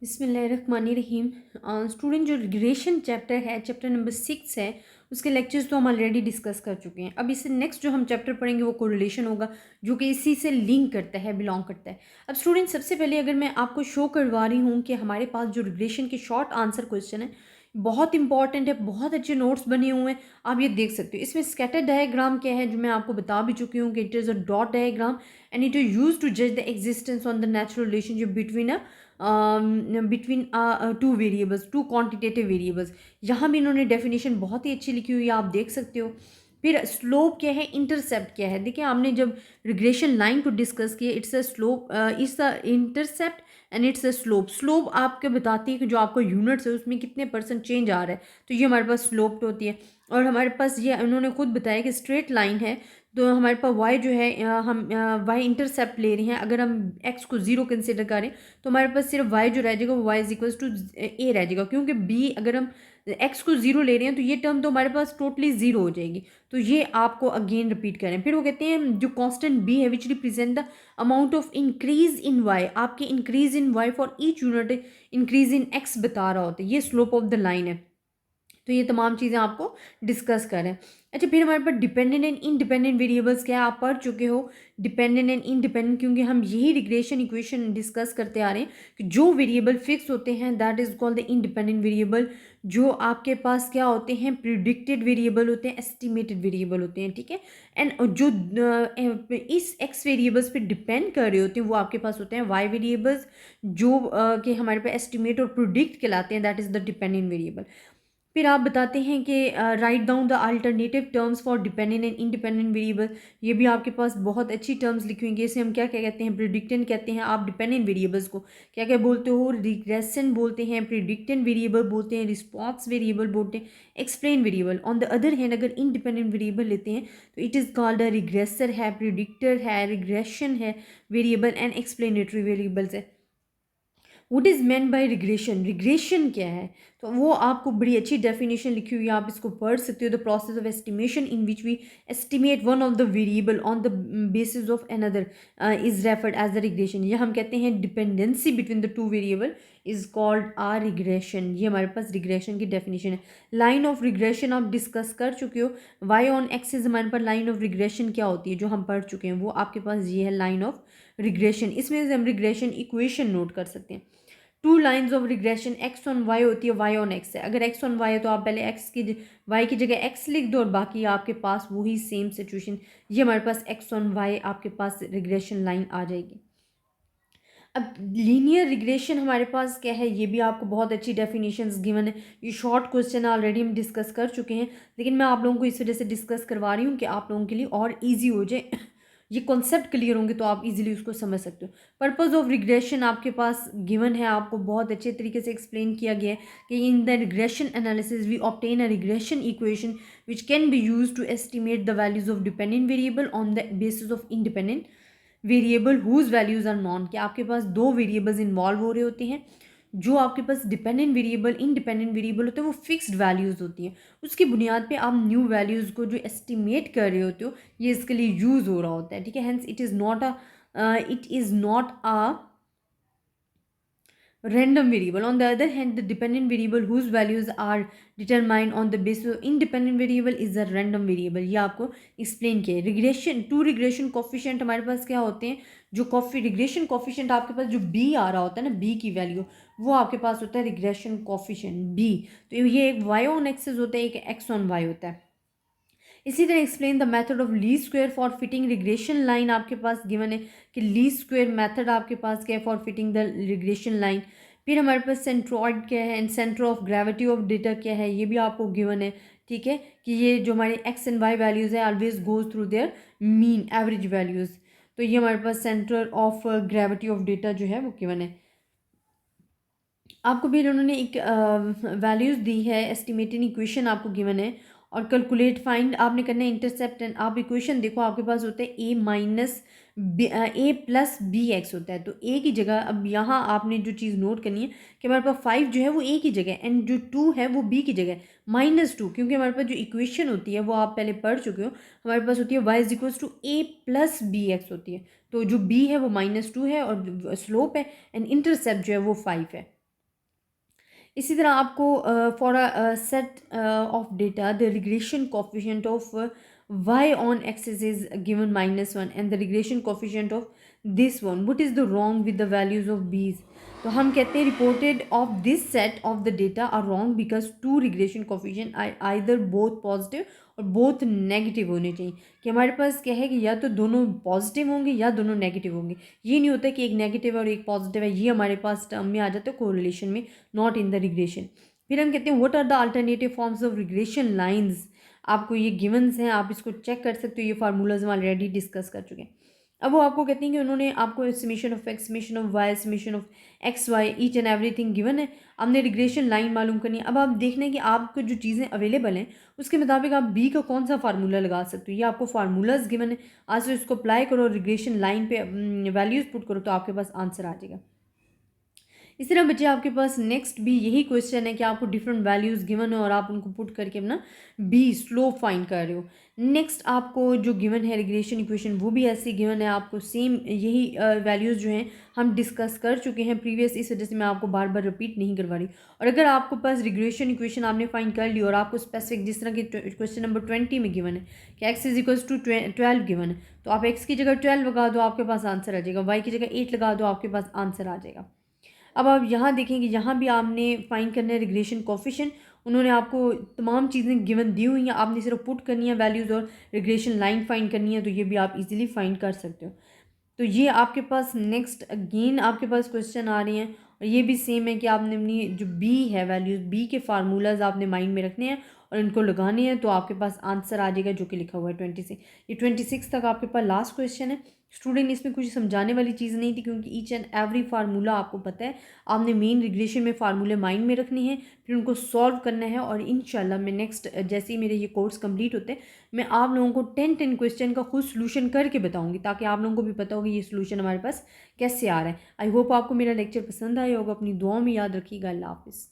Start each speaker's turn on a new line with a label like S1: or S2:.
S1: बिस्मिल्लाहिर्रहमानिर्रहीम। स्टूडेंट, जो regression chapter है, चैप्टर नंबर 6 है, उसके लेक्चर्स तो हम ऑलरेडी डिस्कस कर चुके हैं। अब इससे नेक्स्ट जो हम चैप्टर पढ़ेंगे वो कोरिलेशन होगा, जो कि इसी से लिंक करता है, बिलोंग करता है। अब स्टूडेंट, सबसे पहले अगर मैं आपको शो करवा रही हूँ कि हमारे पास जो रिग्रेशन के शॉर्ट आंसर क्वेश्चन है बहुत इंपॉर्टेंट है, बहुत अच्छे नोट्स बने हुए हैं, आप ये देख सकते हो। इसमें स्कैटर डायग्राम क्या है, जो मैं आपको बता भी चुकी हूँ कि it is a dot diagram and it is use to जज the existence on the natural relationship between two variables, two quantitative variables. यहाँ भी इन्होंने डेफिनेशन बहुत ही अच्छी लिखी हुई है, आप देख सकते हो। फिर स्लोप क्या है, इंटरसेप्ट क्या है। देखिए, आपने जब रिग्रेशन लाइन को डिस्कस किया, it's a slope, it's a intercept and it's a slope. Slope आपके बताती है कि जो आपको यूनिट्स है उसमें कितने परसेंट चेंज आ रहा है, तो ये हमारे पास स्लोप होती है। और हमारे पास ये उन्होंने खुद बताया कि स्ट्रेट लाइन है, तो हमारे पास y जो है, हम y इंटरसेप्ट ले रहे हैं। अगर हम x को 0 कंसिडर करें तो हमारे पास सिर्फ y जो रह जाएगा वो y is equals to a रह जाएगा, क्योंकि b अगर हम x को 0 ले रहे हैं तो ये टर्म तो हमारे पास टोटली 0 हो जाएगी। तो ये आपको अगेन रिपीट करें। फिर वो कहते हैं जो कांस्टेंट b है which represent the amount of increase in y, आपके increase in y for each unit increase in x बता रहा होता है। ये स्लोप ऑफ द लाइन है। तो ये तमाम चीज़ें आपको डिस्कस करें। अच्छा, फिर हमारे पास डिपेंडेंट एंड इंडिपेंडेंट वेरिएबल्स क्या है, आप पढ़ चुके हो डिपेंडेंट एंड इंडिपेंडेंट, क्योंकि हम यही रिग्रेशन इक्वेशन डिस्कस करते आ रहे हैं कि जो वेरिएबल फिक्स होते हैं that is called the independent variable. जो आपके पास क्या होते हैं, प्रिडिक्टेड वेरिएबल होते हैं, एस्टिमेटेड वेरिएबल होते हैं, ठीक है। एंड जो इस एक्स वेरिएबल्स पे डिपेंड कर रहे होते हैं वो आपके पास होते हैं वाई वेरिएबल्स, जो कि हमारे पास एस्टिमेट और प्रिडिक्ट कहलाते हैं, that is the dependent variable. फिर आप बताते हैं कि write down the alternative terms for dependent and independent variable. ये भी आपके पास बहुत अच्छी टर्म्स लिखी हुई हैं। इसे हम क्या क्या कहते हैं, प्रिडिक्टेंट कहते हैं। आप डिपेंडेंट वेरिएबल्स को क्या क्या बोलते हो, रिग्रेशन बोलते हैं, प्रिडिक्टेंट वेरिएबल बोलते हैं, रिस्पॉन्स वेरिएबल बोलते हैं, explain variable. On the other hand अगर इंडिपेंडेंट वेरिएबल लेते हैं तो it is called a regressor है, प्रिडिक्टर है, रिग्रेशन है वेरिएबल एंड एक्सप्लेनेटरी वेरिएबल्स है। What is mean by regression, regression क्या है, तो वो आपको बड़ी अच्छी डेफिनेशन लिखी हुई है, आप इसको पढ़ सकते हो। The process of estimation in which we estimate one of the variable on the basis of another is referred as the regression. ये हम कहते हैं dependency between the two variable is called a regression. ये हमारे पास regression की definition है। Line of regression आप डिस्कस कर चुके हो। वाई ऑन एक्सिस हमारे पास लाइन ऑफ रिग्रेशन क्या होती है, जो हम पढ़ चुके हैं, वो आपके पास ये है लाइन ऑफ रिग्रेशन। इसमें से हम रिग्रेशन इक्वेशन नोट कर सकते हैं। Two lines of regression X on Y होती है, वाई ऑन एक्स है। अगर एक्स ऑन वाई है तो आप पहले एक्स की वाई की जगह एक्स लिख दो और बाकी आपके पास वही सेम सिचुएशन, ये हमारे पास एक्स ऑन वाई आपके पास रिग्रेशन लाइन आ जाएगी। अब लीनियर रिग्रेशन हमारे पास क्या है, ये भी आपको बहुत अच्छी डेफिनेशंस गिवन है। ये शॉर्ट क्वेश्चन ऑलरेडी हम डिस्कस कर चुके हैं, लेकिन मैं आप लोगों को इस वजह से डिस्कस करवा रही हूँ कि आप लोगों के लिए और ईजी हो जाए। ये कॉन्सेप्ट क्लियर होंगे तो आप इजीली उसको समझ सकते हो। पर्पस ऑफ रिग्रेशन आपके पास गिवन है, आपको बहुत अच्छे तरीके से एक्सप्लेन किया गया है कि in the regression analysis we obtain a regression equation which can be use to estimate the values of dependent variable on the basis of independent variable whose values are known. कि आपके पास दो variables involve हो रहे होते हैं, जो आपके पास dependent variable independent variable होते हैं वो फिक्स्ड वैल्यूज होती हैं, उसकी बुनियाद पे आप न्यू वैल्यूज को जो एस्टिमेट कर रहे होते हो ये इसके लिए यूज हो रहा होता है, ठीक है। Hence it is not a random variable. On the other hand, the dependent variable whose values are determined on the basis of independent variable is a random variable. ये आपको explain किया है। रिग्रेशन टू रिग्रेशन कोफिशिएंट हमारे पास क्या होते हैं, जो regression coefficient आपके पास जो b आ रहा होता है ना, b की वैल्यू, वो आपके पास होता है रिग्रेशन कोफिशिएंट b। तो ये एक y ऑन एक्सिस होता है, एक x ऑन y होता है। इसी तरह explain the method of least square for fitting regression line आपके पास गिवन है कि लीस्ट स्क्वायर मेथड आपके पास क्या है for fitting the regression line. फिर हमारे पास सेंट्रॉइड क्या है and centre of gravity of data क्या है, ये भी आपको गिवन है, ठीक है। कि ये जो हमारे एक्स एंड वाई वैल्यूज़ है always goes through their mean average values. तो ये हमारे पास centre of gravity of data जो है वो गिवन है। आपको फिर उन्होंने एक वैल्यूज़ दी है, एस्टिमेटेड इक्वेशन आपको गिवन है और कैलकुलेट फाइंड आपने करना है इंटरसेप्ट। एंड आप इक्वेशन देखो, आपके पास होता है ए माइनस ए प्लस बी एक्स होता है, तो ए की जगह अब यहाँ आपने जो चीज़ नोट करनी है कि हमारे पास 5 जो है वो ए की जगह एंड जो 2 है वो बी की जगह -2, क्योंकि हमारे पास जो इक्वेशन होती है वो आप पहले पढ़ चुके हो, हमारे पास होती है Y is equals to A plus B X होती है। तो जो बी है वो -2 है और स्लोप है एंड इंटरसेप्ट जो है वो 5 है। इसी तरह आपको for a set of data the regression coefficient of y on axis is given -1 and the regression coefficient of this one, what is the wrong with the values of b's? तो हम कहते हैं reported of this set of the data are wrong because two regression coefficient are either both positive और both negative होने चाहिए। कि हमारे पास क्या है कि या तो दोनों पॉजिटिव होंगे या दोनों नेगेटिव होंगे। ये नहीं होता कि एक नेगेटिव और एक पॉजिटिव है, ये हमारे पास टर्म में आ जाता है कोरिलेशन में, नॉट इन द रिग्रेशन। फिर हम कहते हैं what are the alternative forms of regression lines. आपको ये गिवन्स हैं, आप इसको चेक कर सकते हो, ये फार्मूलाज हम ऑलरेडी डिस्कस कर चुके हैं। अब वो आपको कहते हैं कि उन्होंने आपको summation of X, summation of Y, summation of X Y, each and everything given है। आपने रिग्रेशन लाइन मालूम करनी है। अब आप देखना है कि आपको जो चीज़ें अवेलेबल हैं उसके मुताबिक आप बी का कौन सा फार्मूला लगा सकते हो। ये आपको फार्मूलाज गिवन है, आज से इसको अप्लाई करो, रिग्रेशन लाइन पे वैल्यूज़ पुट करो तो आपके पास आंसर आ जाएगा। इस तरह बच्चे आपके पास नेक्स्ट भी यही क्वेश्चन है कि आपको डिफरेंट वैल्यूज़ गिवन है और आप उनको पुट करके अपना बी स्लोप फाइंड कर रहे हो। नेक्स्ट आपको जो गिवन है रिग्रेशन इक्वेशन वो भी ऐसी गिवन है, आपको सेम यही वैल्यूज़ जो हैं हम डिस्कस कर चुके हैं प्रीवियस, इस वजह से मैं आपको बार बार रिपीट नहीं करवा रही। और अगर आपको पास रिग्रेशन इक्वेशन आपने फाइंड कर ली और आपको स्पेसिफिक जिस तरह की क्वेश्चन नंबर 20 में गिवन है कि X is equals to 12 given है, तो आप एक्स की जगह 12 लगा दो आपके पास आंसर आ जाएगा, वाई की जगह 8 लगा दो आपके पास आंसर आ जाएगा। अब आप यहाँ देखेंगे, यहाँ भी आपने फाइंड करना है रिग्रेशन कोफिशिएंट। उन्होंने आपको तमाम चीज़ें गिवन दी हुई हैं, आपने सिर्फ पुट करनी है वैल्यूज़ और रिग्रेशन लाइन फाइंड करनी है, तो ये भी आप इजीली फाइंड कर सकते हो। तो ये आपके पास नेक्स्ट अगेन आपके पास क्वेश्चन आ रहे हैं और ये भी सेम है कि आपने अपनी जो बी है वैल्यूज़ बी के फार्मूलाज आपने माइंड में रखने हैं और इनको लगाने हैं, तो आपके पास आंसर आ जाएगा जो कि लिखा हुआ है 26। ये 26 तक आपके पास लास्ट क्वेश्चन है। स्टूडेंट इसमें कुछ समझाने वाली चीज़ नहीं थी क्योंकि ईच एंड एवरी फार्मूला आपको पता है। आपने मेन रिग्रेशन में फार्मूले माइंड में रखने हैं, फिर उनको सॉल्व करना है और इंशाल्लाह मैं नेक्स्ट जैसे ही मेरे ये कोर्स कंप्लीट होते हैं मैं आप लोगों को 10 क्वेश्चन का खुद सोल्यूशन करके बताऊंगी ताकि आप लोगों को भी पता होगा ये सोल्यूशन हमारे पास कैसे आ रहा है। आई होप आपको मेरा लेक्चर पसंद आया होगा। अपनी दुआओं में याद रखिएगा। अल्लाह हाफिज़।